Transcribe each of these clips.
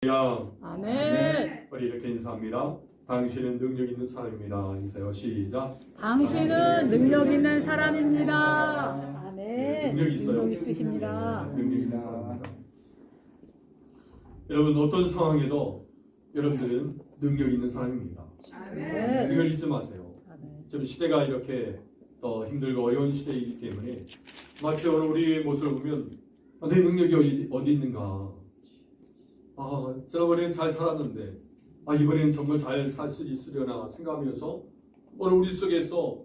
아멘. 우리 이렇게 인사합니다. 당신은 능력 있는 사람입니다. 인사요. 시작. 당신은 능력 있는 사람입니다. 아멘. 능력 있어요. 능력 있으십니다. 능력 있는 사람입니다. 여러분 어떤 상황에도 여러분들은 능력 있는 사람입니다. 아멘. 이걸 잊지 마세요. 아멘. 지금 시대가 이렇게 더 힘들고 어려운 시대이기 때문에 마치 오늘 우리의 모습을 보면 내 능력이 어디 있는가? 지난번에는 잘 살았는데 이번에는 정말 잘 살 수 있으려나 생각하면서 오늘 우리 속에서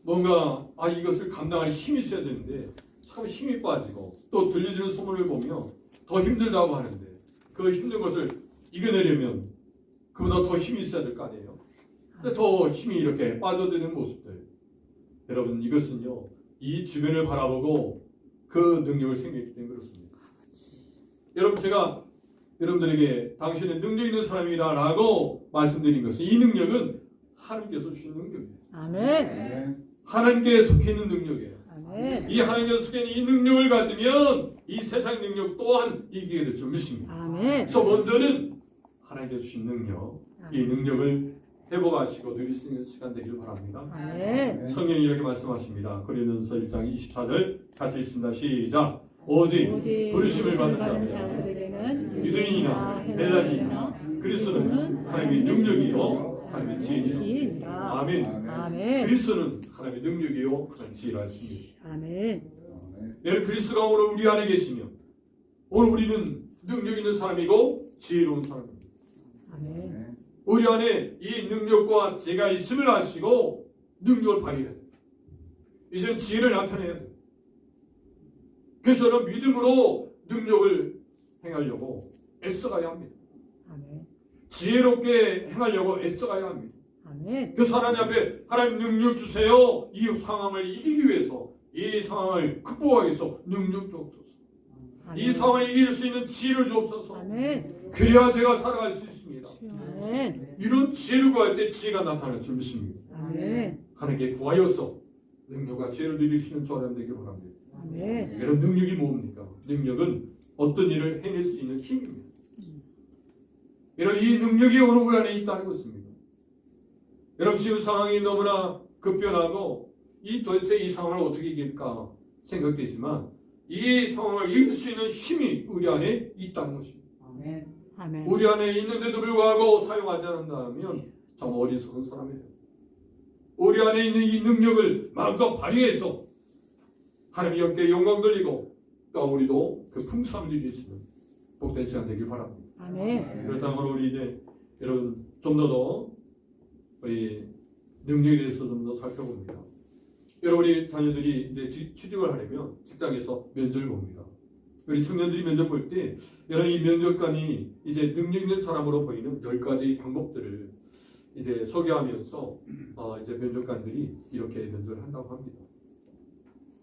뭔가 이것을 감당할 힘이 있어야 되는데 참 힘이 빠지고 또 들려지는 소문을 보면 더 힘들다고 하는데 그 힘든 것을 이겨내려면 그보다 더 힘이 있어야 될 거 아니에요. 근데 더 힘이 이렇게 빠져드는 모습들, 여러분 이것은요 이 주변을 바라보고 그 능력을 생겼기 때문에 그렇습니다. 여러분 제가 여러분들에게 당신은 능력 있는 사람이다 라고 말씀드린 것은 이 능력은 하나님께서 주신 능력이에요. 아멘. 하나님께 속해 있는 능력이에요. 아멘. 이 하나님께 속해 있는 이 능력을 가지면 이 세상 능력 또한 이기게 될 줄 믿습니다. 아멘. 그래서 먼저는 하나님께서 주신 능력, 이 능력을 회복하시고 누릴 수 있는 시간 되기를 바랍니다. 아멘. 성경이 이렇게 말씀하십니다. 고린도전서 1장 24절 같이 읽습니다. 시작. 오직 부르심을 받는 자들에게는 유대인이나 헬라인이나 그리스도는 하나님의 능력이요 하나님의 지혜니라. 아멘. 아멘. 그리스도는 하나님의 능력이요 하나님의 지혜라 했습니다. 아멘. 여러분 그리스도가 오늘 우리 안에 계시면 오늘 우리는 능력 있는 사람이고 지혜로운 사람입니다. 아멘. 우리 안에 이 능력과 지혜가 있음을 아시고 능력을 발휘해야 돼요. 이제는 지혜를 나타내야 돼요. 그래서 저는 믿음으로 능력을 행하려고 애써가야 합니다. 아멘. 지혜롭게 행하려고 애써가야 합니다. 아멘. 그래서 하나님 앞에 하나님 능력 주세요. 이 상황을 이기기 위해서 이 상황을 극복하기 위해서 능력 주옵소서. 이 상황을 이길 수 있는 지혜를 주옵소서. 아멘. 그래야 제가 살아갈 수 있습니다. 아멘. 이런 지혜를 구할 때 지혜가 나타날 줄 믿습니다. 아멘. 하나님께 구하여서 능력과 지혜를 누리시는 저 사람 되기를 바랍니다. 아멘. 여러분 능력이 뭡니까? 능력은 어떤 일을 해낼 수 있는 힘입니다. 여러분 이 능력이 오늘 우리 안에 있다는 것입니다. 여러분 지금 상황이 너무나 급변하고 도대체 이 상황을 어떻게 이길까 생각되지만 이 상황을 이길 수 있는 힘이 우리 안에 있다는 것입니다. 아멘. 아멘. 우리 안에 있는데도 불구하고 사용하지 않는다면 정말 어리석은 사람이에요. 우리 안에 있는 이 능력을 마음껏 발휘해서 하나님의 영께 영광 돌리고 또 우리도 그 풍성함을 누릴 수 있는 복된 시간 되길 바랍니다. 아멘. 그렇다면 우리 이제 여러분 좀 더 우리 능력에 대해서 좀 더 살펴봅니다. 여러분 우리 자녀들이 이제 취직을 하려면 직장에서 면접을 봅니다. 우리 청년들이 면접 볼 때 여러분 이 면접관이 이제 능력 있는 사람으로 보이는 10가지 방법들을 이제 소개하면서 이제 면접관들이 이렇게 면접을 한다고 합니다.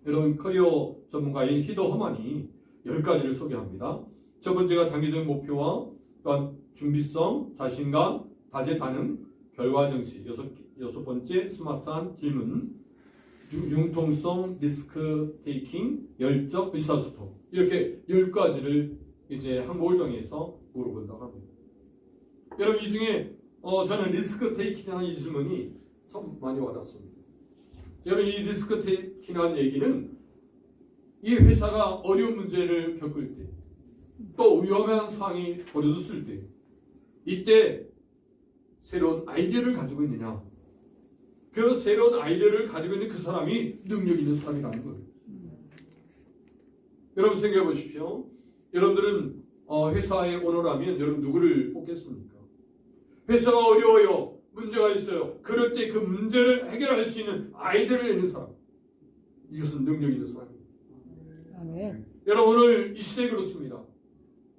여러분 커리어 전문가인 히더 허만이 10가지를 소개합니다. 첫 번째가 장기적인 목표와 또한 준비성, 자신감, 다재다능, 결과정시. 여섯 번째 스마트한 질문, 융통성, 리스크 테이킹, 열정, 의사소통. 이렇게 10가지를 이제 항목을 정해서 물어본다고 합니다. 여러분 이 중에 저는 리스크 테이킹이라는 이 질문이 참 많이 와닿습니다. 여러분 이 리스크 테이킹이라는 얘기는 이 회사가 어려운 문제를 겪을 때 또 위험한 상황이 벌어졌을 때 이때 새로운 아이디어를 가지고 있느냐, 그 새로운 아이디어를 가지고 있는 그 사람이 능력 있는 사람이라는 거예요. 여러분 생각해 보십시오. 여러분들은 회사의 오너라면 여러분 누구를 뽑겠습니까? 회사가 어려워요. 문제가 있어요. 그럴 때 그 문제를 해결할 수 있는 아이디어를 내는 사람. 이것은 능력 있는 사람입니다. 아멘. 여러분 오늘 이 시대에 그렇습니다.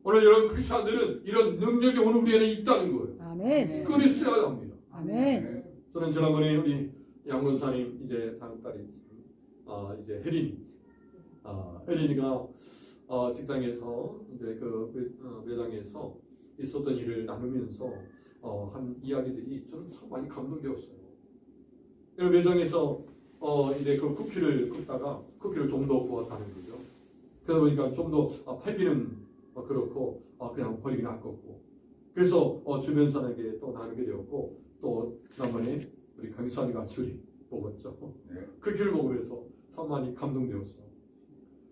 오늘 여러분 크리스천들은 이런 능력이 오늘 우리 안에 있다는 거예요. 아멘. 그걸 써야 합니다. 아멘. 저는 지난번에 우리 양권사님 이제 장딸이 이제 혜린이가 직장에서 이제 그 매장에서 있었던 일을 나누면서 한 이야기들이 저는 참 많이 감동되었어요. 여러분 매장에서 이제 그 쿠키를 굽다가 쿠키를 좀 더 구웠다는 거죠. 그러다 보니까 좀 더 팔기는 그렇고 그냥 버리기는 아깝고 그래서 주변 사람에게 또 나누게 되었고 또 지난번에 우리 강수환이 같이 우리 먹었죠. 그 길 먹으면서 참 많이 감동되었어요.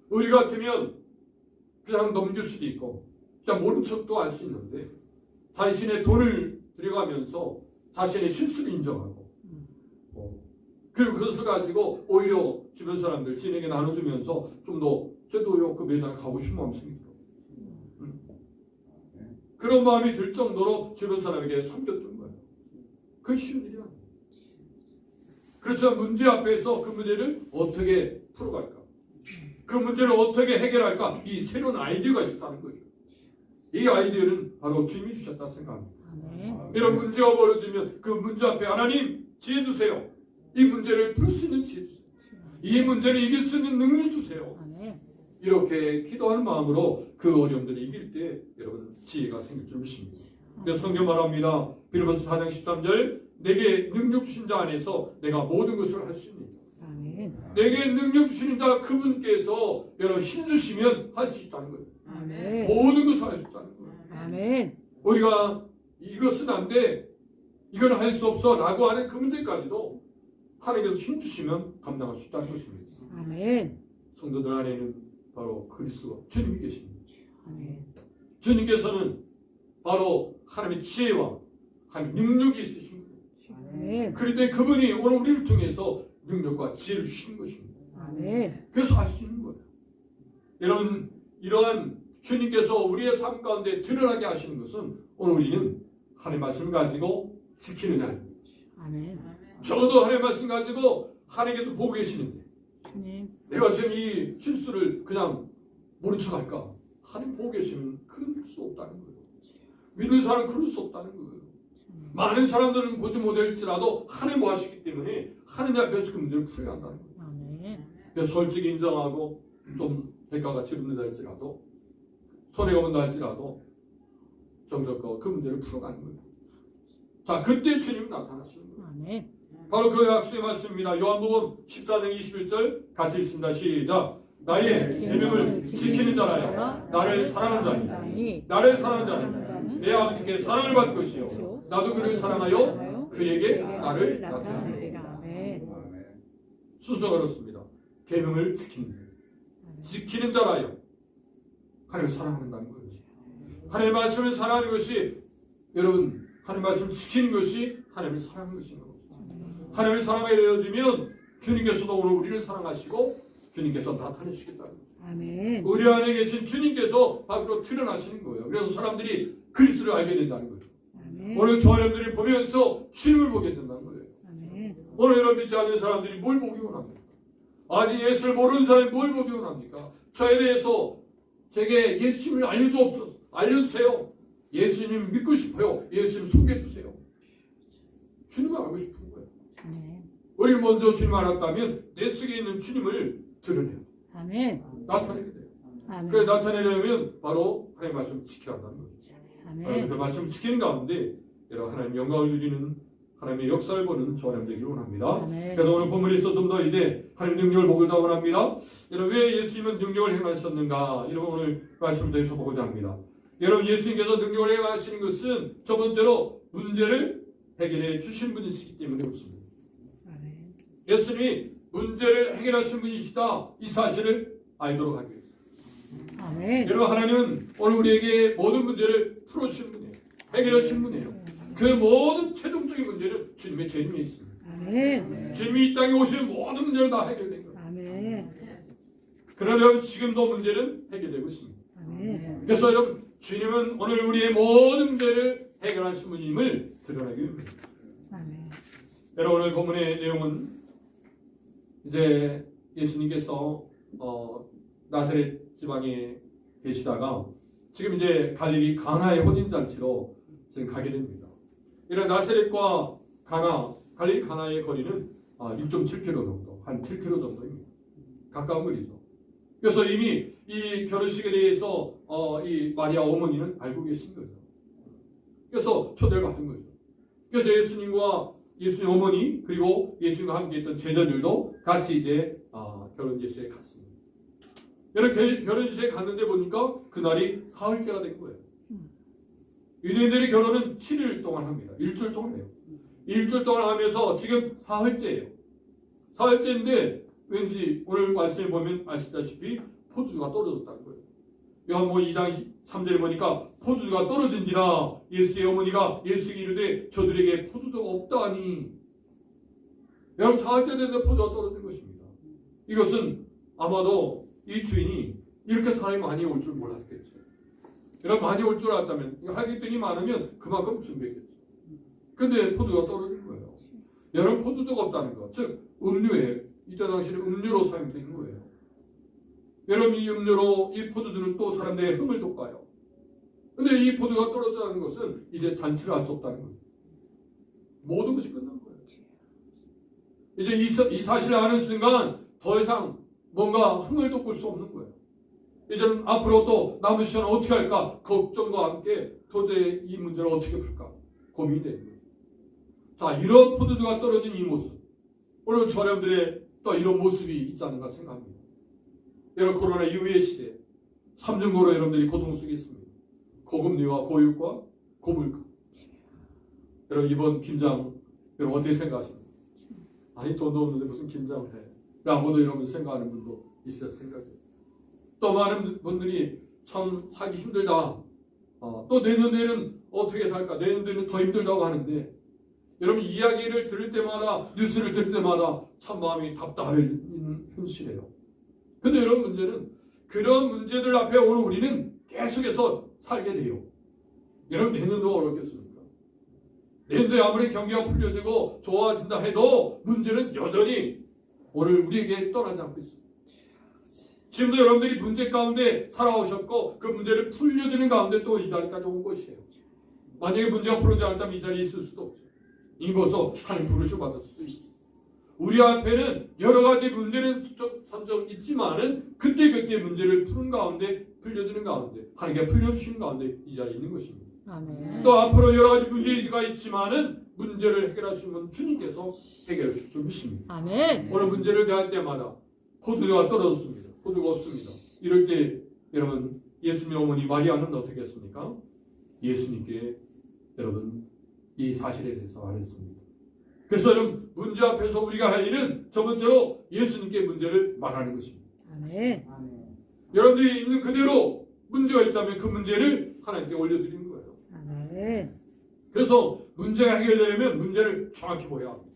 우리 같으면 그냥 넘길 수도 있고 그냥 모른 척도 할 수 있는데 자신의 돈을 들여가면서 자신의 실수를 인정하고 그리고 그것을 가지고 오히려 주변 사람들 지인에게 나눠주면서 좀 더 저도요 그 매장 가고 싶은 마음이 생기더라고요. 그런 마음이 들 정도로 주변 사람에게 섬겼던 거예요. 그게 쉬운 일이 아니에요. 그렇지만 문제 앞에서 그 문제를 어떻게 풀어갈까? 그 문제를 어떻게 해결할까? 이 새로운 아이디어가 있었다는 거죠. 이 아이디어는 바로 주님이 주셨다 생각합니다. 이런 문제가 벌어지면 그 문제 앞에 하나님 지혜 주세요. 이 문제를 풀 수 있는 지혜 주세요. 이 문제를 이길 수 있는 능력 주세요. 이렇게 기도하는 마음으로 그 어려움들을 이길 때 여러분 지혜가 생길 줄 믿습니다. 그래서 성경 말합니다. 빌립보서 4장 13절 내게 능력 주신 자 안에서 내가 모든 것을 할 수 있느니라. 내게 능력 주시는 자 그분께서 여러분 힘 주시면 할 수 있다는 거예요. 모든 것을 할 수 있다는 거예요. 우리가 이것은 안 돼, 이건 할 수 없어 라고 하는 그 문제까지도 하나님께서 힘 주시면 감당할 수 있다는 것입니다. 성도들 안에는 바로 그리스도 주님이 계십니다. 주님께서는 바로 하나님의 지혜와 하나님의 능력이 있으신 거예요. 그럴 때 그분이 오늘 우리를 통해서 능력과 지혜를 주신 것입니다. 그래서 할 수 있는 거예요. 여러분 이러한 주님께서 우리의 삶 가운데 드러나게 하시는 것은 오늘 우리는 하나님의 말씀을 가지고 지키느냐 적어도 하나님의 말씀 가지고 하나님께서 보고 계시는데 내가 지금 이 실수를 그냥 모른 척 할까? 하나님 보고 계시면 그럴 수 없다는 거예요. 믿는 사람은 그럴 수 없다는 거예요. 많은 사람들은 보지 못할지라도 하나님 보시기 때문에 하나님 앞에서 그 문제를 풀어야 한다는 거예요. 그래서 솔직히 인정하고 좀 대가가 치른다 할지라도 손해가 본다 할지라도 정적과 그 문제를 풀어가는 거예요. 자, 그때 주님이 나타나시는 거예요. 바로 그 약속의 말씀입니다. 요한복음 14장 21절 같이 읽습니다. 시작. 나의 계명을 지키는 자라야 나를 사랑하는 자니 나를 사랑하는 자는 내 아버지께 사랑을 받을 것이요 나도 그를 사랑하여 그에게 나를 나타내리라. 순서가 그렇습니다. 계명을 지키는 자라요 하나님을 사랑한다는 거예요. 하나님의 말씀을 사랑하는 것이 여러분 하나님의 말씀을 지키는 것이 하나님을 사랑하는 것인 거죠. 하나님을 사랑하게 되어지면 주님께서도 오늘 우리를 사랑하시고 주님께서 나타내시겠다는 거예요. 우리 안에 계신 주님께서 밖으로 드러나시는 거예요. 그래서 사람들이 그리스도를 알게 된다는 거예요. 오늘 저 여러분들이 보면서 주님을 보게 된다는 거예요. 오늘 여러분 믿지 않는 사람들이 뭘 보기 원합니까? 아직 예수를 모르는 사람이 뭘 보기 원합니까? 저에 대해서 제게 예수님을 알려주세요. 예수님 믿고 싶어요. 예수님 소개해 주세요. 주님을 알고 싶은 거예요. 우리 먼저 주님 알았다면 내 속에 있는 주님을 드러내요. 나타내게 돼요. 그래서 나타내려면 바로 하나님의 말씀을 지켜야 한다는 거죠. 그 말씀을 지키는 가운데 여러분 하나님 영광을 누리는 하나님의 역사를 보는 저 여러분 되기를 원합니다. 그래서 오늘 본문에서 좀 더 이제 하나님 능력을 보고자 원합니다. 여러분 왜 예수님은 능력을 행하셨는가? 여러분 오늘 말씀을 통해서 보고자 합니다. 여러분 예수님께서 능력을 행하시는 것은 첫 번째로 문제를 해결해 주신 분이시기 때문에 그렇습니다. 예수님이 문제를 해결하신 분이시다. 이 사실을 알도록 하기 위해서. 여러분 하나님은 오늘 우리에게 모든 문제를 풀어주신 분이에요. 해결하신 분이에요. 그 모든 최종적인 문제는 주님의 재림에 있습니다. 주님이 이 땅에 오시는 모든 문제는 다 해결된 거예요. 그러나 여러분 지금도 문제는 해결되고 있습니다. 그래서 여러분 주님은 오늘 우리의 모든 문제를 해결하신 분임을 드러내기 위해서. 여러분 오늘 본문의 내용은 이제 예수님께서 나사렛 지방에 계시다가 지금 이제 갈릴리 가나의 혼인잔치로 지금 가게 됩니다. 이런 나사렛과 갈릴리 가나의 거리는 6.7km 정도, 한 7km 정도입니다. 가까운 거리죠. 그래서 이미 이 결혼식에 대해서 이 마리아 어머니는 알고 계신 거죠. 그래서 초대를 받은 거죠. 그래서 예수님과 예수님 어머니 그리고 예수님과 함께 있던 제자들도 같이 이제 결혼 예식에 갔습니다. 여러분 결혼 예식에 갔는데 보니까 그날이 사흘째가 된 거예요. 유대인들이 결혼은 7일 동안 합니다. 일주일 동안 해요. 일주일 동안 하면서 지금 사흘째예요. 사흘째인데 왠지 오늘 말씀에 보면 아시다시피 포도주가 떨어졌다는 거예요. 요한복음 2장 3절에 보니까 포도주가 떨어진지라 예수의 어머니가 예수에게 이르되 저들에게 포도주가 없다니. 여러분 사흘째 됐는데 포도가 떨어진 것입니다. 이것은 아마도 이 주인이 이렇게 사람이 많이 올 줄 몰랐겠죠. 여러분 많이 올 줄 알았다면 하객들이 많으면 그만큼 준비했겠죠. 근데 포도가 떨어진 거예요. 여러분 포도주가 없다는 거, 즉 음료에 이때 당시에는 음료로 사용되는 거예요. 여러분 이 음료로 이 포도주는 또 사람들의 흥을 돋가요. 근데 이 포도가 떨어졌다는 것은 이제 잔치를 할 수 없다는 거예요. 모든 것이 끝난 거예요. 이제 이 사실을 아는 순간 더 이상 뭔가 흥을 돋굴 수 없는 거예요. 이제는 앞으로 또 남은 시간을 어떻게 할까 걱정과 함께 도저히 이 문제를 어떻게 풀까 고민이 되는 거예요. 자, 이런 포도주가 떨어진 이 모습, 오늘 저 여러분들의 또 이런 모습이 있지 않은가 생각합니다. 여러분 코로나 이후의 시대, 삼중고로 여러분들이 고통 속에 있습니다. 고금리와 고육과 고물가. 여러분 이번 김장 여러분 어떻게 생각하십니까? 아니 돈도 없는데 무슨 김장을 해? 아무도 이러면 생각하는 분도 있어요. 생각해요. 또 많은 분들이 참 살기 힘들다. 또 내년에는 어떻게 살까? 내년에는 더 힘들다고 하는데 여러분 이야기를 들을 때마다 뉴스를 들을 때마다 참 마음이 답답해지는 현실이에요. 근데 이런 문제는 그런 문제들 앞에 오늘 우리는 계속해서 살게 돼요. 여러분 내년도 어렵겠습니까? 내년도에 아무리 경기가 풀려지고 좋아진다 해도 문제는 여전히 오늘 우리에게 떠나지 않고 있습니다. 지금도 여러분들이 문제 가운데 살아오셨고 그 문제를 풀려지는 가운데 또 이 자리까지 온 것이에요. 만약에 문제가 풀어지지 않다면 이 자리에 있을 수도 없죠. 이곳서 하나님 부르시고 받을 수도 있습니다. 우리 앞에는 여러 가지 문제는 산적 있지만은 그때그때 문제를 푸는 가운데 풀려지는 가운데 하나님께 풀려주시는 가운데 이 자리에 있는 것입니다. 아멘. 또 앞으로 여러 가지 문제가 있지만은 문제를 해결하시는 건 주님께서 해결해 주실 줄 믿습니다. 아멘. 오늘 문제를 대할 때마다 포도주가 떨어졌습니다. 포도가 없습니다. 이럴 때 여러분 예수님의 어머니 마리아는 어떻게 했습니까? 예수님께 여러분 이 사실에 대해서 말했습니다. 그래서 여러분 문제 앞에서 우리가 할 일은 첫 번째로 예수님께 문제를 말하는 것입니다. 아멘. 여러분들이 있는 그대로 문제가 있다면 그 문제를 하나님께 올려드리는 거예요. 아멘. 그래서 문제가 해결되려면 문제를 정확히 보여야 합니다.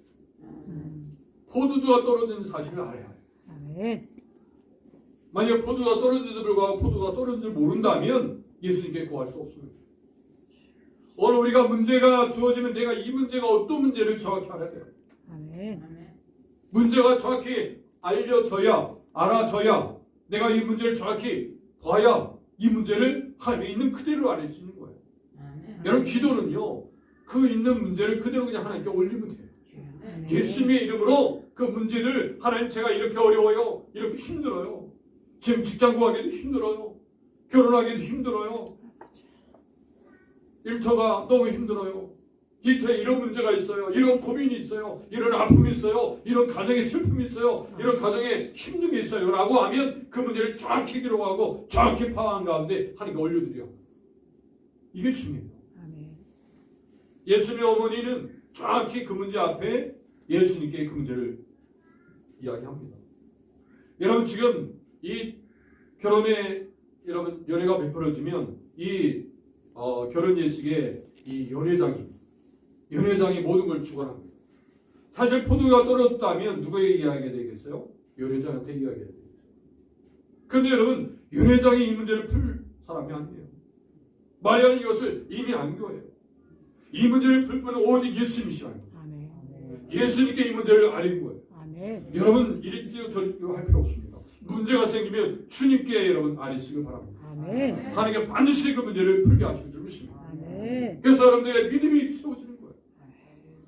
포도주가 떨어진 사실을 알아야 해요. 아멘. 만약 포도가 떨어지는데도 불구하고 포도가 떨어진 줄 모른다면 예수님께 구할 수 없습니다. 오늘 우리가 문제가 주어지면 내가 이 문제가 어떤 문제를 정확히 알아야 돼요. 아멘. 문제가 정확히 알아져야 내가 이 문제를 정확히 봐야 이 문제를 하나님의 있는 그대로 알 수 있는 거예요. 여러분 기도는요. 그 있는 문제를 그대로 그냥 하나님께 올리면 돼요. 예수님의 이름으로 그 문제를 하나님 제가 이렇게 어려워요. 이렇게 힘들어요. 지금 직장 구하기도 힘들어요. 결혼하기도 힘들어요. 일터가 너무 힘들어요. 일터에 이런 문제가 있어요. 이런 고민이 있어요. 이런 아픔이 있어요. 이런 가정에 슬픔이 있어요. 이런 가정에 힘든 게 있어요. 라고 하면 그 문제를 정확히 기록하고 정확히 파악한 가운데 하나님께 올려드려요. 이게 중요해요. 아멘. 예수님의 어머니는 정확히 그 문제 앞에 예수님께 그 문제를 이야기합니다. 여러분 지금 이 결혼에 여러분 연애가 베풀어지면 이 결혼 예식에 이 연회장이 모든 걸 주관합니다. 사실 포도가 떨어졌다면 누구에게 이야기해야 되겠어요? 연회장한테 이야기해야 되겠죠. 그런데 여러분 연회장이 이 문제를 풀 사람이 아니에요. 마리아는 이것을 이미 안 거예요. 이 문제를 풀 분은 오직 예수님이시라는 거예요. 아멘. 예수님께 이 문제를 알린 거예요. 아멘. 여러분 이리지요 저리지요 할 필요 없습니다. 문제가 생기면 주님께 여러분 알리시길 바랍니다. 아멘. 하나님께 반드시 그 문제를 풀게 하실 줄 믿습니다. 아멘. 그래서 여러분들의 믿음이 세워지는 거예요.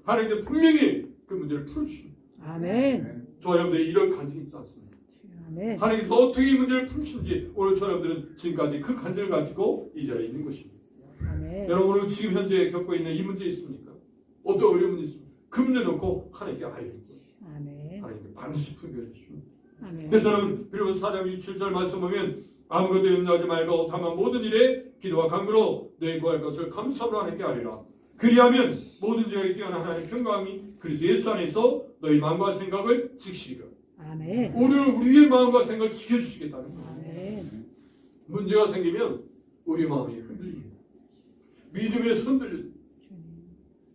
하나님께 분명히 그 문제를 풀어주십니다. 아멘. 저 여러분들이 이런 간증이 있지 않습니다. 아멘. 하나님께서 어떻게 이 문제를 푸시는지 오늘 저 여러분들은 지금까지 그 간증을 가지고 이 자리에 있는 것입니다. 아멘. 여러분은 지금 현재 겪고 있는 이 문제 있습니까? 어떤 어려움이 있습니까? 그 문제 놓고 하나님께 알리는 거예요. 아멘. 하나님께 반드시 풀게 해주십니다. 아멘. 그래서 여러분 빌립보서 4장 27절 말씀 보면 아무것도 염려하지 말고 다만 모든 일에 기도와 간구로 너희 구할 것을 감사로 하나님께 아뢰라. 그리하면 모든 지역에 뛰어난 하나님의 평강이 그리스도 예수 안에서 너희 마음과 생각을 지키시리라. 아멘. 오늘 우리의 마음과 생각을 지켜주시겠다는 거예요. 아멘. 문제가 생기면 우리 마음이 흔들립니다. 믿음에서 흔들립니다.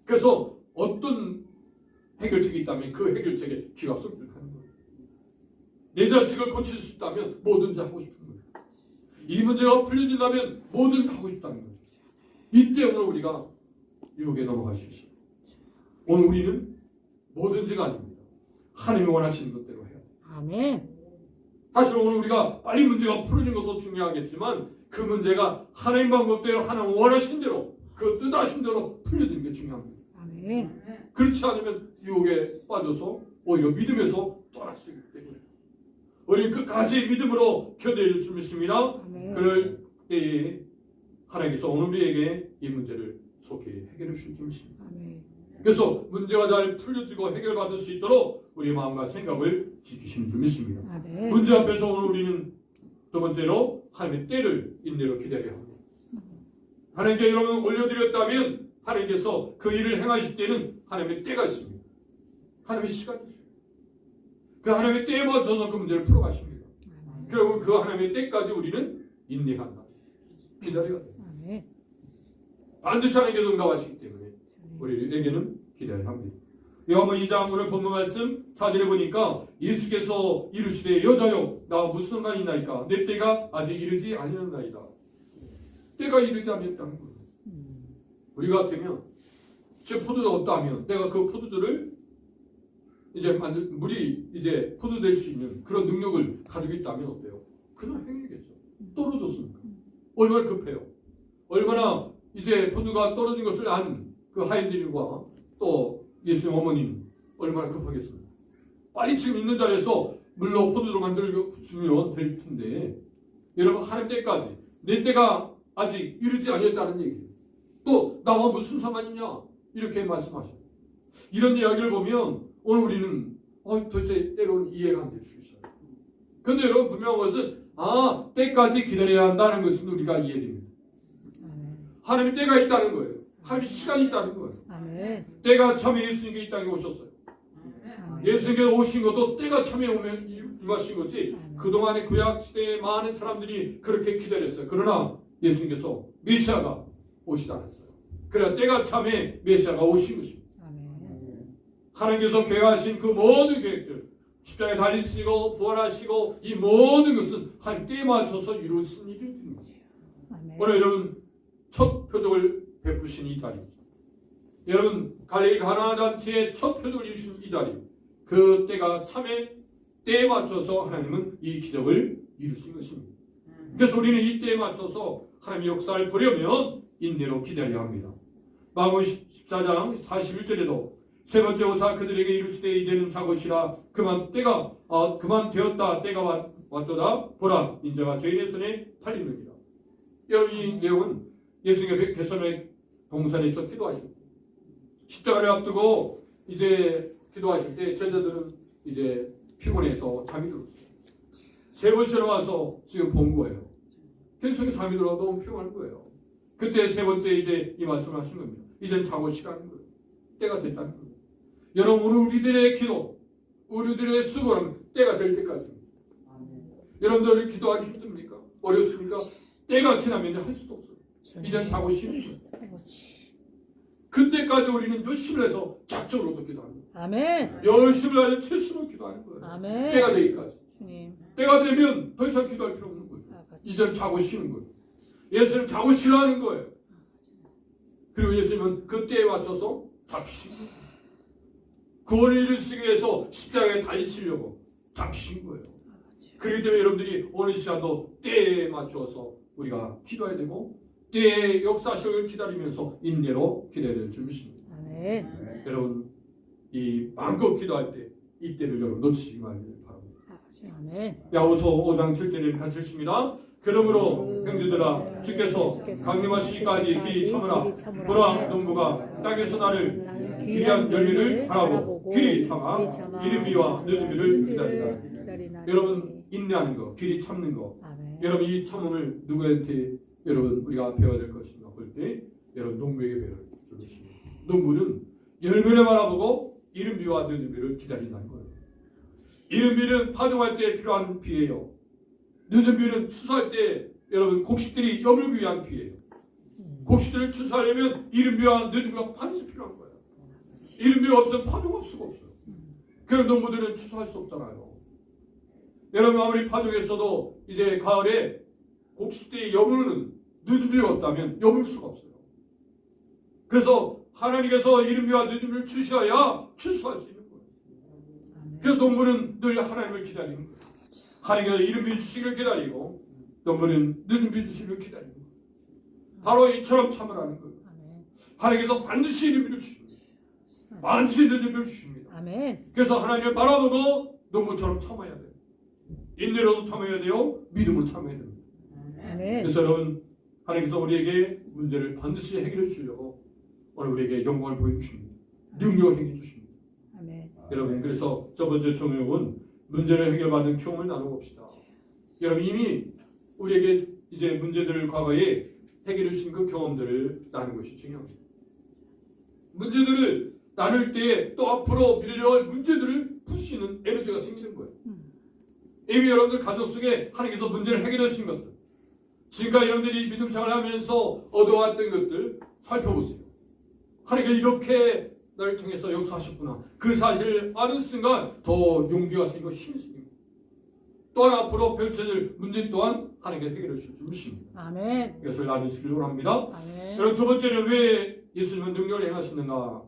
그래서 어떤 해결책이 있다면 그 해결책에 귀가 쏠줄 하는 거예요. 내 자식을 고칠 수 있다면 뭐든지 하고 싶은 거예요. 이 문제가 풀려진다면 뭐든지 하고 싶다는 거예요. 이때 오늘 우리가 유혹에 넘어갈 수 있어요. 오늘 우리는 뭐든지가 아닙니다. 하나님이 원하시는 것대로 해야 돼요. 아멘. 사실 오늘 우리가 빨리 문제가 풀어지는 것도 중요하겠지만 그 문제가 하나님 방법대로 하나님 원하신 대로 그 뜻하신 대로 풀려지는 게 중요합니다. 아멘. 그렇지 않으면 유혹에 빠져서 오히려 믿음에서 떠날 수 있기 때문에 우리는 끝까지 믿음으로 견뎌낼 줄 믿습니다. 아멘. 그럴 때에 하나님께서 오늘 우리에게 이 문제를 속히 해결해 주실 줄 믿습니다. 아멘. 그래서 문제가 잘 풀려지고 해결받을 수 있도록 우리 마음과 생각을 지키시는 줄 믿습니다. 아멘. 문제 앞에서 오늘 우리는 두 번째로 하나님의 때를 인내로 기다려야 합니다. 하나님께 여러분 올려드렸다면 하나님께서 그 일을 행하실 때는 하나님의 때가 있습니다. 하나님의 시간이 있어요. 그 하나님의 때에 맞춰서 그 문제를 풀어가십니다. 그리고 그 하나님의 때까지 우리는 인내한다. 기다려야 돼요. 아멘. 반드시 하나님께서 응답하시기 때문에 우리에게는 기다려야 합니다. 요한복음 2장 오늘 본문 말씀 4절에 보니까 예수께서 이르시되 여자여 나 무슨 상관이 있나이까 내 때가 아직 이르지 아니었나이다. 때가 이르지 않았다는 거예요. 우리 같으면 제 포도주가 없다면 내가 그 포도주를 이제 물이 이제 포도 될 수 있는 그런 능력을 가지고 있다면 어때요? 그냥 행위겠죠. 떨어졌으니까. 얼마나 급해요. 얼마나 이제 포도가 떨어진 것을 안 그 하인들과 또 예수의 어머니는 얼마나 급하겠습니까? 빨리 지금 있는 자리에서 물로 포도주를 만들어주면 될 텐데 여러분 하나님 때까지 내 때가 아직 이르지 아니었다는 얘기예요. 또 나와 무슨 상관이냐 이렇게 말씀하셔요. 이런 이야기를 보면 오늘 우리는 도대체 때로는 이해가 안 될 수 있어요. 그런데 여러분 분명한 것은 때까지 기다려야 한다는 것은 우리가 이해됩니다. 하나님의 때가 있다는 거예요. 하나님의 시간이 있다는 거예요. 아멘. 때가 참에 예수님께 이 땅에 오셨어요. 예수님께 오신 것도 때가 참에 오면 임하신 거지 그동안의 구약 시대에 많은 사람들이 그렇게 기다렸어요. 그러나 예수님께서 메시아가 오시지 않았어요. 그러나 때가 참에 메시아가 오신 것입니다. 아멘. 하나님께서 계획하신 그 모든 계획들 십자가에 달리시고 부활하시고 이 모든 것은 하나님 때에 맞춰서 이루어진 일입니다. 오늘 여러분 첫 표적을 베푸신 이 자리 여러분 갈릴리 가나 잔치의 첫 표적을 이루신 이 자리 그 때가 참에 때에 맞춰서 하나님은 이 기적을 이루신 것입니다. 그래서 우리는 이 때에 맞춰서 하나님의 역사를 보려면 인내로 기다려야 합니다. 마가복음 14장 41절에도 세 번째 오사 그들에게 이르시되 이제는 자것이라 그만 되었다 때가 왔도다 보라 인자가 죄인의 손에 팔리느니라. 여러분 이 내용은 예수님의 겟세마네 동산에서 기도하실 때 십자가를 앞두고 이제 기도하실 때 제자들은 이제 피곤해서 잠이 들었어요. 세 번째로 와서 지금 본 거예요. 계속 잠이 들어서 너무 피곤한 거예요. 그때 세 번째 이제 이 말씀을 하신 겁니다. 이젠 자고 시간인 거예요. 때가 됐다는 거예요. 여러분 오늘 우리들의 기도, 우리들의 수고는 때가 될 때까지입니다. 여러분들 기도하기 힘듭니까? 어렵습니까? 때가 지나면 할 수도 없어요. 이젠 자고 쉬는 거예요. 그때까지 우리는 열심히 해서 작정으로도 기도하는 거예요. 아멘. 열심히 해서 최선으로 기도하는 거예요. 아멘. 때가 되기까지. 주님. 때가 되면 더 이상 기도할 필요 없는 거예요. 이젠 자고 쉬는 거예요. 예수님 자고 쉬라는 거예요. 그리고 예수님은 그 때에 맞춰서 잡히신 거예요. 구원을 이루시기 위해서 십자가에 달리시려고 잡히신 거예요. 그렇기 때문에 여러분들이 오늘 시간도 때에 맞추어서 우리가 기도해야 되고 때의 역사식을 기다리면서 인내로 기다려야 줄 믿습니다. 아멘. 여러분 이 마음껏 기도할 때 이때를 여러분 놓치지 말기를 바랍니다. 아멘. 야고보서 5장 7절에 같이 읽습니다. 그러므로 형제들아 주께서 강림하시기까지 길이 참으라. 보라 농부가 땅에서 나를 귀한 열매를 바라보고 길이 참아 이른 비와 늦은 비를 기다리라. 여러분 인내하는 거, 길이 참는 거, 여러분 이 탐험을 누구한테 여러분 우리가 배워야 될 것인가 볼 때 여러분 농부에게 배워야 될 것입니다. 농부는 열매를 바라보고 이른 비와 늦은 비를 기다린다는 거예요. 이른 비는 파종할 때 필요한 비예요. 늦은 비는 추수할 때 여러분 곡식들이 여물기 위한 비예요. 곡식들을 추수하려면 이른 비와 늦은 비가 반드시 필요한 거예요. 이른 비가 없으면 파종할 수가 없어요. 그럼 농부들은 추수할 수 없잖아요. 여러분 아무리 파종했어도 이제 가을에 곡식들이 여무는 늦은 비가 없다면 여물 수가 없어요. 그래서 하나님께서 이른 비와 늦은 비를 주셔야 추수할 수 있는 거예요. 그래서 농부는 늘 하나님을 기다리는 거예요. 하나님께서 이른 비 주시기를 기다리고 농부는 늦은 비 주시기를 기다리는 거예요. 바로 이처럼 참으라는 거예요. 하나님께서 반드시 이른 비를 주십니다. 반드시 늦은 비를 주십니다. 아멘. 그래서 하나님을 바라보고 농부처럼 참아야 돼요. 인내로도 참아야 돼요. 믿음으로 참아야 됩니다. 아멘. 그래서 여러분 하나님께서 우리에게 문제를 반드시 해결해 주시려고 오늘 우리에게 영광을 보여주십니다. 능력을 행해 주십니다. 아멘. 여러분 그래서 첫 번째 종목은 문제를 해결받는 경험을 나눠봅시다. 여러분 이미 우리에게 이제 문제들을 과거에 해결해 주신 그 경험들을 나누는 것이 중요합니다. 문제들을 나눌 때 또 앞으로 밀려올 문제들을 푸시는 에너지가 생기는 거예요. 이미 여러분들 가정 속에 하나님께서 문제를 해결해 주신 것들, 지금까지 여러분들이 믿음 생활을 하면서 얻어왔던 것들 살펴보세요. 하나님께서 이렇게 나를 통해서 역사하셨구나. 그 사실을 아는 순간 더 용기가 생기고 힘이 생깁니다. 또한 앞으로 펼쳐질 문제 또한 하나님께서 해결해 주실 줄 믿습니다. 아멘. 이것을 나누시길 원합니다. 아멘. 여러분 두 번째는 왜 예수님은 능력을 행하시는가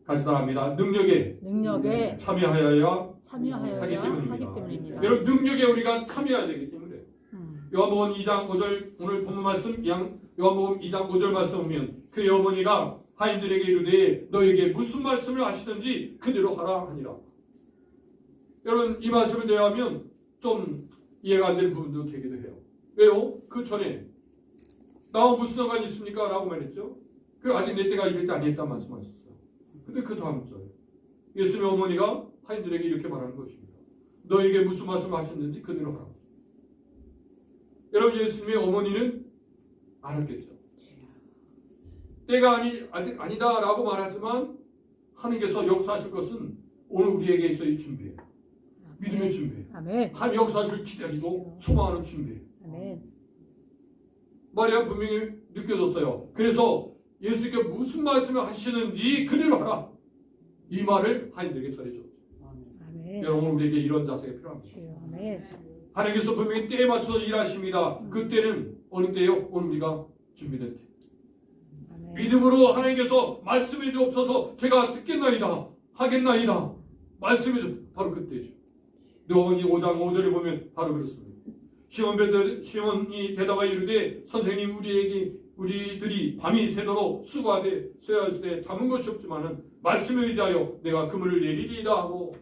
같이 따라합니다. 능력에 참여하여야 하기 때문입니다. 여러분 능력에 우리가 참여해야 되기 때문에 요한복음 2장 5절 오늘 본문 말씀 요한복음 2장 5절 말씀 보면 그 어머니가 하인들에게 이르되 너에게 무슨 말씀을 하시든지 그대로 하라 하니라. 여러분 이 말씀을 대하면 좀 이해가 안 되는 부분도 되기도 해요. 왜요? 그 전에 나와 무슨 상관이 있습니까? 라고 말했죠. 그 아직 내 때가 이르지 아니했다 말씀하셨어요. 근데 그 다음 절 예수님의 어머니가 하인들에게 이렇게 말하는 것입니다. 너에게 무슨 말씀을 하셨는지 그대로 하라. 여러분 예수님의 어머니는 알았겠죠. 때가 아직 아니다 라고 말하지만 하나님께서 역사하실 것은 오늘 우리에게 있어의 준비예요. 믿음의 준비예요. 하나님 역사하실 기다리고 소망하는 준비예요. 아멘. 마리아 분명히 느껴졌어요. 그래서 예수님께 무슨 말씀을 하시는지 그대로 하라. 이 말을 하나님에게 전해줬죠. 여러분 우리에게 이런 자세가 필요합니다. 아멘. 하나님께서 분명히 때에 맞춰서 일하십니다. 그때는 어느 때요? 오늘 우리가 준비된 때. 믿음으로 하나님께서 말씀해 주옵소서 제가 듣겠나이다 하겠나이다 말씀해 주 바로 그때죠. 누가복음 5장 5절에 보면 바로 그렇습니다. 시몬이 대답하여 이르되 선생님 우리들이 밤이 새도록 수고하되 쇠하였을 때 잡은 것이 없지만은 말씀에 의지하여 내가 그물을 내리리이다 하고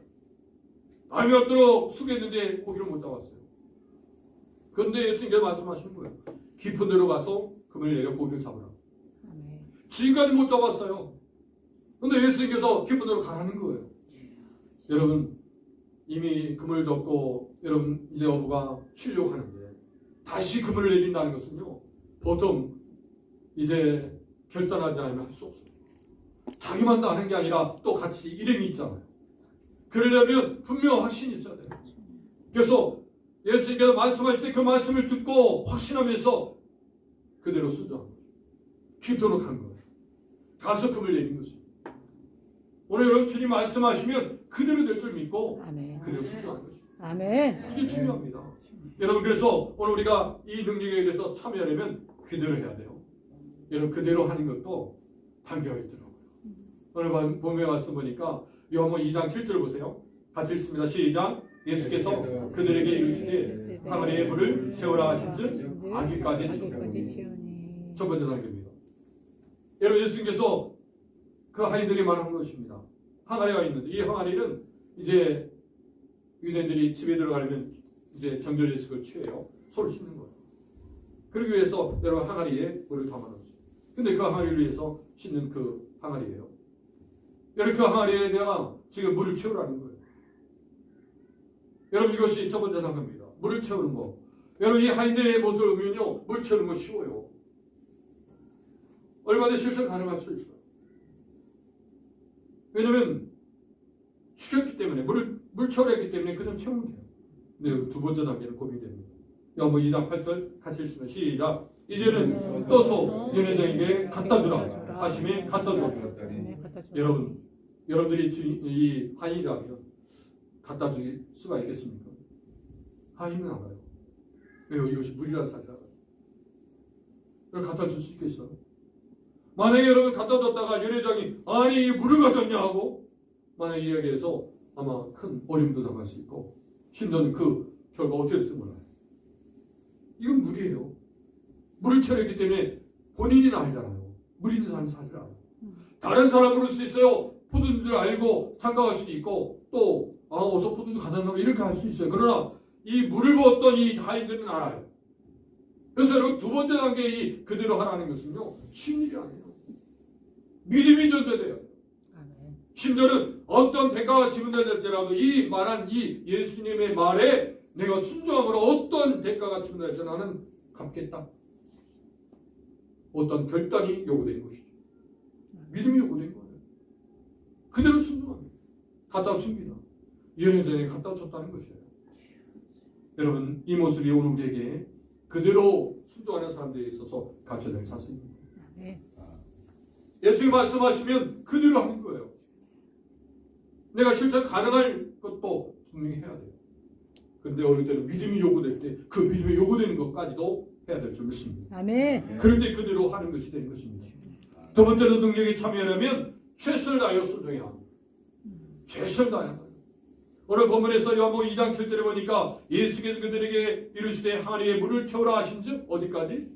밤이 없도록 수고했는데 고기를 못 잡았어요. 그런데 예수님께서 말씀하시는 거예요. 깊은 데로 가서 그물을 내려 고기를 잡으라. 지금까지 못 잡았어요. 그런데 예수님께서 깊은 데로 가라는 거예요. 여러분 이미 그물을 접고 여러분 이제 어부가 쉬려고 하는데 다시 그물을 내린다는 것은요 보통 이제 결단하지 않으면 할 수 없어요. 자기만 아는 게 아니라 또 같이 일행이 있잖아요. 그러려면 분명 확신이 있어야 돼요. 그래서 예수님께서 말씀하실 때 그 말씀을 듣고 확신하면서 그대로 순종한 거예요. 깊도록 간 거예요. 가서 금을 내린 것입니다. 오늘 여러분 주님 말씀하시면 그대로 될 줄 믿고 그대로 순종하는 것입니다. 아멘. 이게 중요합니다. 여러분 그래서 오늘 우리가 이 능력에 대해서 참여하려면 그대로 해야 돼요. 여러분 그대로 하는 것도 단계가 있더라고요. 오늘 본문에 말씀 보니까 요한복음 2장 7절 보세요. 같이 읽습니다. 시작. 예수께서 그들에게 이르시되 하늘의 물을 채우라 하신즉 아기까지 채우니. 첫 번째 단계입니다. 여러분 예수님께서 그 하인들이 말한 것입니다. 항아리가 있는데 이 항아리는 이제 유대인들이 집에 들어가려면 이제 정결 예식을 취해요. 소를 씻는 거예요. 그러기 위해서 여러분 항아리에 물을 담아놓죠. 근데 그 항아리를 위해서 씻는 그 항아리예요. 여러분 그 항아리에 내가 지금 물을 채우라는 거예요. 여러분 이것이 첫 번째 단계입니다. 물을 채우는 거. 여러분 이 하인들의 모습을 보면요 물 채우는 거 쉬워요. 얼마든지 실천 가능할 수 있어요. 왜냐면 시켰기 때문에 물 채우려 했기 때문에 그냥 채우면 돼요. 근데 두 번째 단계는 고민이 됩니다. 요한복음 2장 8절 같이 읽으면 시작. 이제는 떠서 연회장에게 갖다 주라 하심에 갖다 주었다. 여러분, 여러분들이 이 하인이라면 갖다 줄 수가 있겠습니까? 하인은 알아요. 왜요? 이것이 물이라는 사실 알아요. 그걸 갖다 줄 수 있겠어요? 만약에 여러분 갖다 줬다가 연회장이 아니 이 물을 가졌냐 하고 만약에 이야기해서 아마 큰 어려움도 당할 수 있고 심지어는 그 결과 어떻게 될지 몰라요. 이건 물이에요. 물을 채웠기 때문에 본인이나 알잖아요. 물 있는 사람이 사실 알아요. 다른 사람으로 수 있어요. 포도인 줄 알고 착각할 수 있고 또 어서 포도주 가져다 놓으면 이렇게 할 수 있어요. 그러나 이 물을 부었던 이 하인들은 알아요. 그래서 여러분 두 번째 단계 이 그대로 하라는 것은요 쉬운 일이 아니에요. 믿음이 전제돼요. 심지어는 어떤 대가가 지불될지라도 이 말한 이 예수님의 말에 내가 순종함으로 어떤 대가가 지불될지 나는 갚겠다. 어떤 결단이 요구된 것이죠. 믿음이 요구된 거예요. 그대로 순종합니다. 갖다 줍니다. 연회장에 갖다 줬다는 것이에요. 여러분 이 모습이 오늘 우리에게 그대로 순종하는 사람들에 있어서 갖춰야 될 자세입니다. 예수님이 말씀하시면 그대로 하는 거예요. 내가 실천 가능할 것도 분명히 해야 돼요. 그런데 어느 때는 믿음이 요구될 때 그 믿음이 요구되는 것까지도 해야 될 줄 믿습니다. 아멘. 그럴 때 그대로 하는 것이 되는 것입니다. 두 번째로 능력에 참여하려면 최선을 다하여 순종해야 합니다. 최선을 다해야 합니다. 오늘 본문에서 요한복음 2장 7절에 보니까 예수께서 그들에게 이르시되 항아리에 물을 채우라 하신즉 어디까지?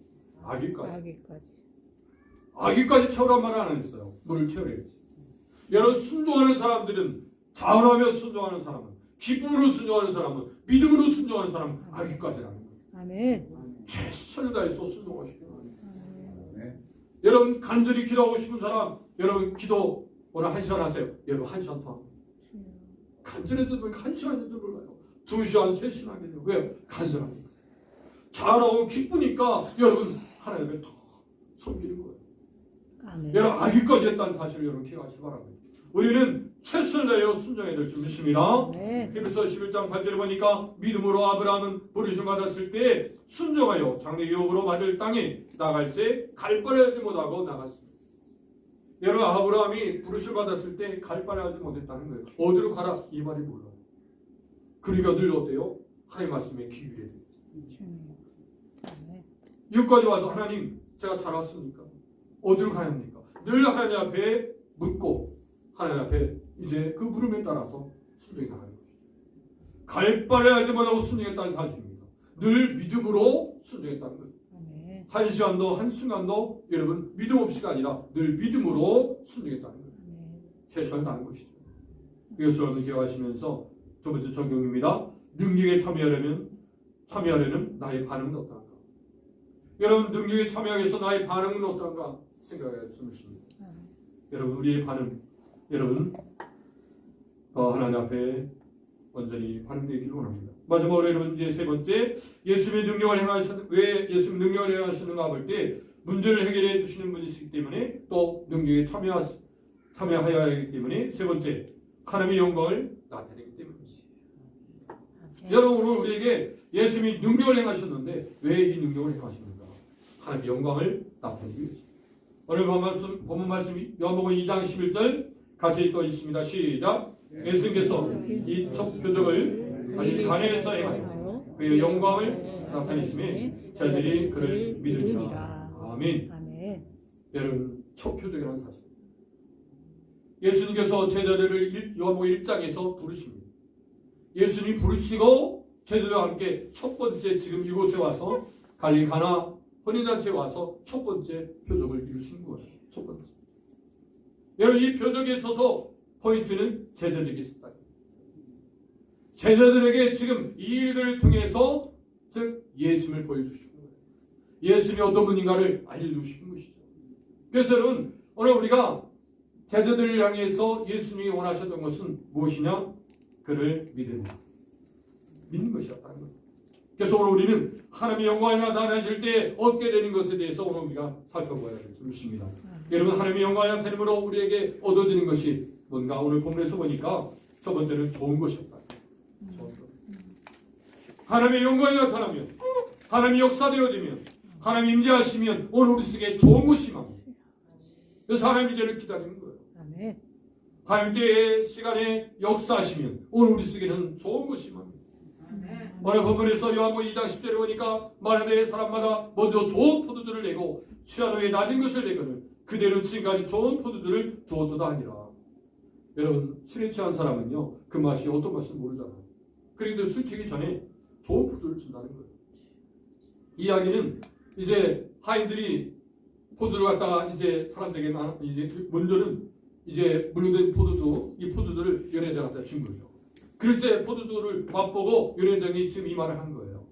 아기까지. 아기까지 채우란 말은 안 했어요. 물을 채우라 했지. 여러분 순종하는 사람들은 자원하며 순종하는 사람은 기쁨으로 순종하는 사람은 믿음으로 순종하는 사람은 아기까지라는 거예요. 아멘. 최선을 다해서 순종하시기 바랍니다. 여러분 간절히 기도하고 싶은 사람 여러분 기도 오늘 1시간 하세요. 여러분 1시간 더 합니다. 간절해도 1시간인지 몰라요. 2시간, 3시간 하게 돼요. 왜요? 간절하니까. 잘하고 기쁘니까 여러분 하나님을 더 섬기는 거예요. 아멘. 여러분 아기까지 했다는 사실을 여러분 기억하시기 바랍니다. 우리는 최선을 다하여 순종해야 될 줄 믿습니다. 히브리서 11장 8절에 보니까 믿음으로 아브라함은 부르심 받았을 때 순종하여 장래 유업으로 받을 땅에 나갈새 갈 바라지 못하고 나갔습니다. 여러분 아브라함이 부르심 받았을 때 갈 바라지 못했다는 거예요. 어디로 가라 이 말이 몰라요. 그러니까 늘 어때요? 하나님 말씀에 귀 기울여야 돼요. 여기까지 와서 하나님 제가 잘 왔습니까? 어디로 가야 합니까? 늘 하나님 앞에 묻고 하나님 앞에 이제 그 물음에 따라서 순종해 나가는 것이죠. 갈 바를 하지 못하고 순종했다는 사실입니다. 늘 믿음으로 순종했다는 거죠. 한 시간도 한순간도 여러분 믿음 없이가 아니라 늘 믿음으로 순종했다는 거예요. 최선을 다한 것이죠. 이것을 여러분 기억하시면서 두 번째 적용입니다. 능력에 참여하려는 나의 반응은 어떤가? 여러분 능력에 참여하기 위해서 나의 반응은 어떤가 생각해 주십니다. 여러분 우리의 반응 여러분 하나님 앞에 완전히 반응되기를 원합니다. 마지막으로 여러분 이제 세 번째 예수님의 능력을 행하시는 왜 예수님 능력을 행하시는가 볼 때 문제를 해결해 주시는 분이시기 때문에 또 능력에 참여하여야 하기 때문에 세 번째 하나님의 영광을 나타내기 때문입니다. 여러분 오늘 우리에게 예수님이 능력을 행하셨는데 왜 이 능력을 행하십니까? 하나님의 영광을 나타내기 위해서. 오늘 본문 말씀이 요한복음 2장 11절 같이 또 있습니다. 시작. 예수님께서 이 첫 표적을 갈릴리 가나에서 행하여 그의 영광을 나타내심에 저희들이 그를 믿으리라. 아멘. 여러분 첫 표적이라는 사실. 예수님께서 제자들을 요한복음 1장에서 부르십니다. 예수님이 부르시고 제자들과 함께 첫 번째 지금 이곳에 와서 갈릴리 가나 혼인잔치에 와서 첫 번째 표적을 이루신 거예요. 첫 번째. 여러분 이 표적에 있어서 포인트는 제자들에게 있었다. 제자들에게 지금 이 일들을 통해서 즉 예수님을 보여주시는 거예요. 예수님이 어떤 분인가를 알려주시는 것이죠. 그래서 여러분 오늘 우리가 제자들을 향해서 예수님이 원하셨던 것은 무엇이냐? 그를 믿는 것이었다는 겁니다. 그래서 오늘 우리는 하나님의 영광이 나타나실 때 얻게 되는 것에 대해서 오늘 우리가 살펴봐야 될 것입니다. 여러분, 하나님의 영광이 나타남으로 우리에게 얻어지는 것이 뭔가 오늘 본문에서 보니까 첫 번째는 좋은 것이었다. 하나님의 영광이 나타나면, 하나님이 역사되어지면, 하나님 임재하시면 오늘 우리 속에 좋은 것이 임합니다. 그래서 하나님 이제를 기다리는 거예요. 아멘. 하나님 때의 시간에 역사하시면 오늘 우리 속에는 좋은 것이 임합니다. 오늘 본문에서 요한복음 2장 10절에 보니까 마르다의 사람마다 먼저 좋은 포도주를 내고 취한 후에 낮은 것을 내거늘 그대로 지금까지 좋은 포도주를 주었도다 하니라. 여러분, 술에 취한 사람은요 그 맛이 어떤 맛인지 모르잖아요. 그런데 술 취기 전에 좋은 포도를 준다는 거예요. 이야기는 이제 하인들이 포도를 갖다가 이제 사람들에게 이제 먼저는 이제 물려된 포도주, 이 포도주를 연회장에 갖다 준 거죠. 그럴 때 포도주를 맛보고 연회장이 지금 이 말을 한 거예요.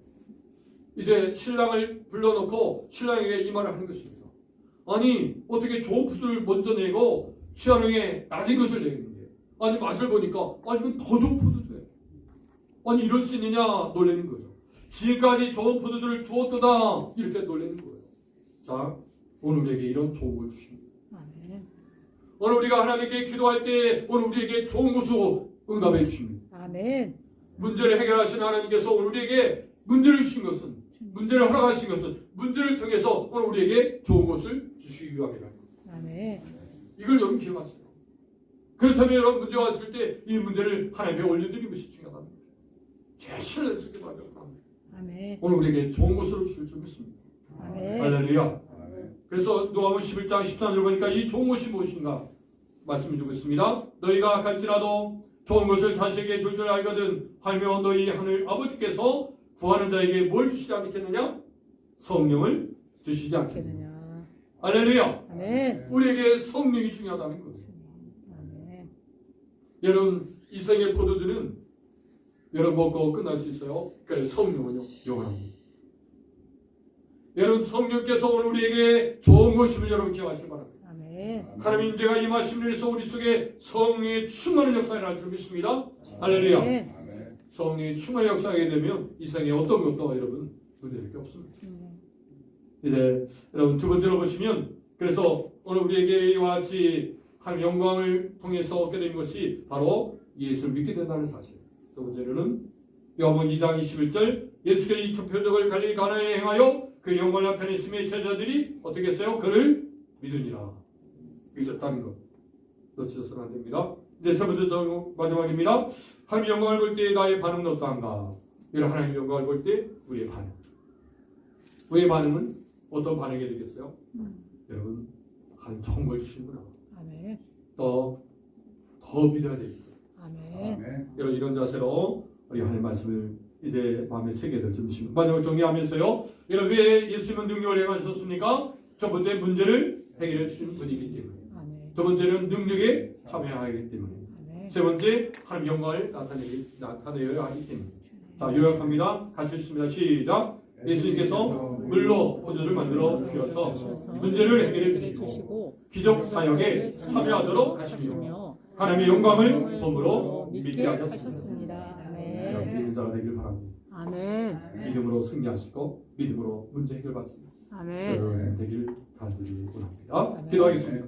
이제 신랑을 불러놓고 신랑에게 이 말을 하는 것입니다. 아니, 어떻게 좋은 포도를 먼저 내고 취한 후에 낮은 것을 내겠는데, 아니 맛을 보니까 아니 이건 더 좋은 포도주예요. 아니 이럴 수 있느냐 놀라는 거죠. 지금까지 좋은 포도주를 주었도다 이렇게 놀라는 거예요. 자, 오늘 우리에게 이런 좋은 걸 주십니다. 아멘. 오늘 우리가 하나님께 기도할 때 오늘 우리에게 좋은 것으로 응답해 주십니다. 아멘. 문제를 해결하시는 하나님께서 오늘 우리에게 문제를 주신 것은, 문제를 허락하신 것은 문제를 통해서 오늘 우리에게 좋은 것을 주시기 위함이라는 겁니다. 아멘. 이걸 여러분 기억하세요. 그렇다면 여러분 문제 왔을 때 이 문제를 하나님께 올려드리는 것이 중요하다는 거죠. 제 신뢰를 쓰게 만들고 합니다. 아멘. 오늘 우리에게 좋은 것으로 주실 줄 믿습니다. 아멘. 할렐루야. 그래서 누가복음 11장 13절 보니까 이 좋은 것이 무엇인가 말씀을 주고 있습니다. 너희가 갈지라도 좋은 것을 자식에게 줄 줄 알거든 하며 너희 하늘 아버지께서 구하는 자에게 뭘 주시지 않겠느냐? 성령을 주시지 않겠느냐. 할렐루야. 아멘. 우리에게 성령이 중요하다는 거예요. 아멘. 여러분, 이 생의 포도주는 여러분 먹고 끝날 수 있어요. 그러니까 성령은요 영원합니다. 여러분, 성령께서 오늘 우리에게 좋은 것임을 여러분 기억하시기 바랍니다. 아멘. 하나님 임재가 임하심을 위해서 우리 속에 성령의 충만한 역사를 할 줄 믿습니다. 할렐루야. 아멘. 성령의 충만한 역사하게 되면 이 세상에 어떤 것도 여러분 은혜할 게 없습니다. 이제 여러분 두 번째로 보시면, 그래서 오늘 우리에게 이와 같이 하나님 영광을 통해서 얻게 되는 것이 바로 예수를 믿게 된다는 사실. 두 번째로는 요한복음 2장 21절 예수께서 이 표적을 갈릴리 가나에 행하여 그 영광을 나타내심에 제자들이 어떻게 했어요? 그를 믿으니라. 믿었다는 것 놓치셔서는 안 됩니다. 이제 세 번째 마지막입니다. 하나님 영광을 볼 때 나의 반응은 어떠한가? 이런 하나님 영광을 볼 때 우리의 반응. 우리의 반응은 어떤 반응이 되겠어요? 여러분, 하나님 좋은 걸 주시는구나. 아멘. 더 믿어야 되겠다. 아멘. 이런 자세로 우리 하나님 말씀을 이제 마음에 새게 될 점입니다. 마지막 정리하면서요. 여러분, 왜 예수님은 능력을 행하셨습니까? 첫 번째, 문제를 해결해 주시는 분이기 때문에. 아멘. 두 번째는 능력에 참여하기 때문에. 아멘. 세 번째, 하나님 영광을 나타내어야 하기 때문에. 자, 요약합니다. 같이 읽습니다. 시작. 예수님께서 물로 포도를 만들어 주셔서 문제를 해결해 주시고 기적 사역에 참여하도록 하시며 하나님의 영광을 본으로 믿게 하셨습니다. 아멘. 믿는 자가 되길 바랍니다. 아멘. 믿음으로 승리하시고 믿음으로 문제 해결받습니다. 아멘. 저는 되길 간절히 원합니다. 기도하겠습니다.